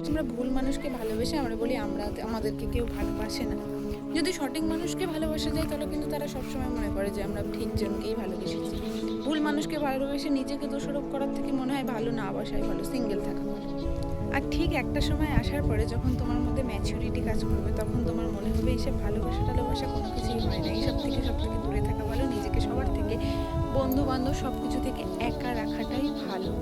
আমরা ভুল মানুষকে ভালোবেসে আমরা বলি আমাদেরকে কেউ ভালোবাসে না। যদি সঠিক মানুষকে ভালোবাসা যায় তাহলে কিন্তু তারা সবসময় মনে করে যে আমরা ঠিক জনকেই ভালোবেসেছি। ভুল মানুষকে ভালোবেসে নিজেকে দোষারোপ করার থেকে মনে হয় ভালো না বাসায় ভালো, সিঙ্গেল থাকা ভালো। আর ঠিক একটা সময় আসার পরে যখন তোমার মধ্যে ম্যাচুরিটি কাজ করবে তখন তোমার মনে হবে এইসব ভালোবাসা টালোবাসা কোনো কিছুই হয় না, এইসব থেকে সব থেকে দূরে থাকা ভালো, নিজেকে সবার থেকে, বন্ধু বান্ধব সব কিছু থেকে একা রাখাটাই ভালো।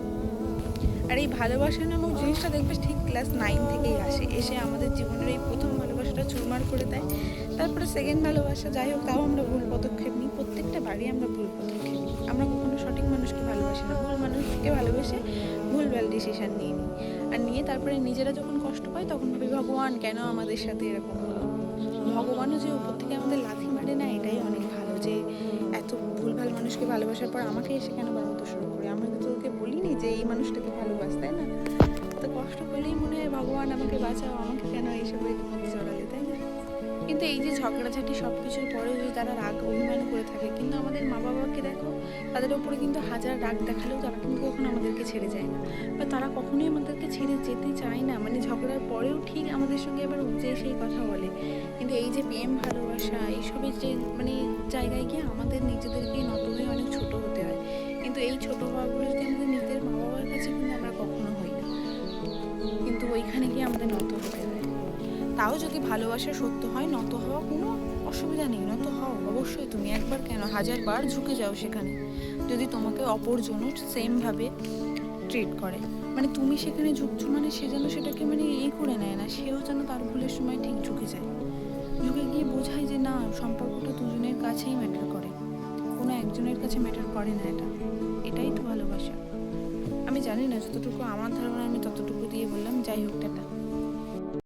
আর এই ভালোবাসা নামক জিনিসটা দেখবে ঠিক ক্লাস 9 থেকেই আসে, এসে আমাদের জীবনের এই প্রথম ভালোবাসাটা চুরমার করে দেয়। তারপরে সেকেন্ড ভালোবাসা যাই হোক, তাও আমরা ভুল পদক্ষেপ নিই, প্রত্যেকটা বাড়ি আমরা ভুল পদক্ষেপ নিই। আমরা কখনো সঠিক মানুষকে ভালোবাসি না, ভুল মানুষকে ভালোবেসে ভুলভাল ডিসিশান নিয়ে নিই। আর নিয়ে তারপরে নিজেরা যখন কষ্ট পাই তখন ভাবি ভগবান কেন আমাদের সাথে এরকম হলো। ভগবানও যে উপর থেকে আমাদের লাথি মারে না, এটাই অনেক ভালো যে এত ভুলভাল মানুষকে ভালোবাসার পর আমাকে এসে কেন বারবার শুরু করে। আমি তো তোকে বলিনি যে এই মানুষটাকে ভালোবাস, তাই না? তো কষ্ট পেলেই মনে হয় ভগবান আমাকে বাঁচাও, আমাকে কেন এইসবের মধ্যে জড়ালে, তাই না? কিন্তু এই যে ঝগড়াঝাটি সব কিছুর পরেও যদি তারা রাগ অভিমান করে থাকে, কিন্তু আমাদের মা বাবাকে দেখো, তাদের ওপরে কিন্তু হাজার রাগ দেখালেও তারা কিন্তু কখনো আমাদেরকে ছেড়ে যায় না, বা তারা কখনোই আমাদেরকে ছেড়ে যেতে চায় না। মানে ঝগড়ার পরেও ঠিক আমাদের সঙ্গে আবার যে সেই কথা বলে। কিন্তু এই যে প্রেম ভালোবাসা এইসবের যে মানে জায়গায় গিয়ে আমাদের নিজেদেরকেই নত হয়ে অনেক ছোট হতে হয়। কিন্তু এই ছোট হওয়াগুলো যদি আমাদের নিজের মা বাবার কাছে কিন্তু আমরা কখনো হই না, কিন্তু ওইখানে গিয়ে আমাদের নত হতে হয়। তাও যদি ভালোবাসা সত্য হয়, নত হওয়া কোনো অসুবিধা নেই, নত হও অবশ্যই, তুমি একবার কেন 1000 বার ঝুঁকে যাও সেখানে। যদি তোমাকে অপরজনও সেমভাবে ট্রিট করে, মানে তুমি সেখানে ঝুঁকছো মানে সে যেন সেটাকে মানে করে নেয় না, সেও যেন তার ভুলের সময় ঠিক ঝুঁকে যায়, ঝুঁকে গিয়ে বোঝায় যে না, সম্পর্কটা দুজনের কাছেই ম্যাটার করে, কোনো একজনের কাছে ম্যাটার করে না। এটাই তো ভালোবাসা। আমি জানি না, যতটুকু আমার ধারণা আমি ততটুকু দিয়ে বললাম। যাই হোক, টাটা।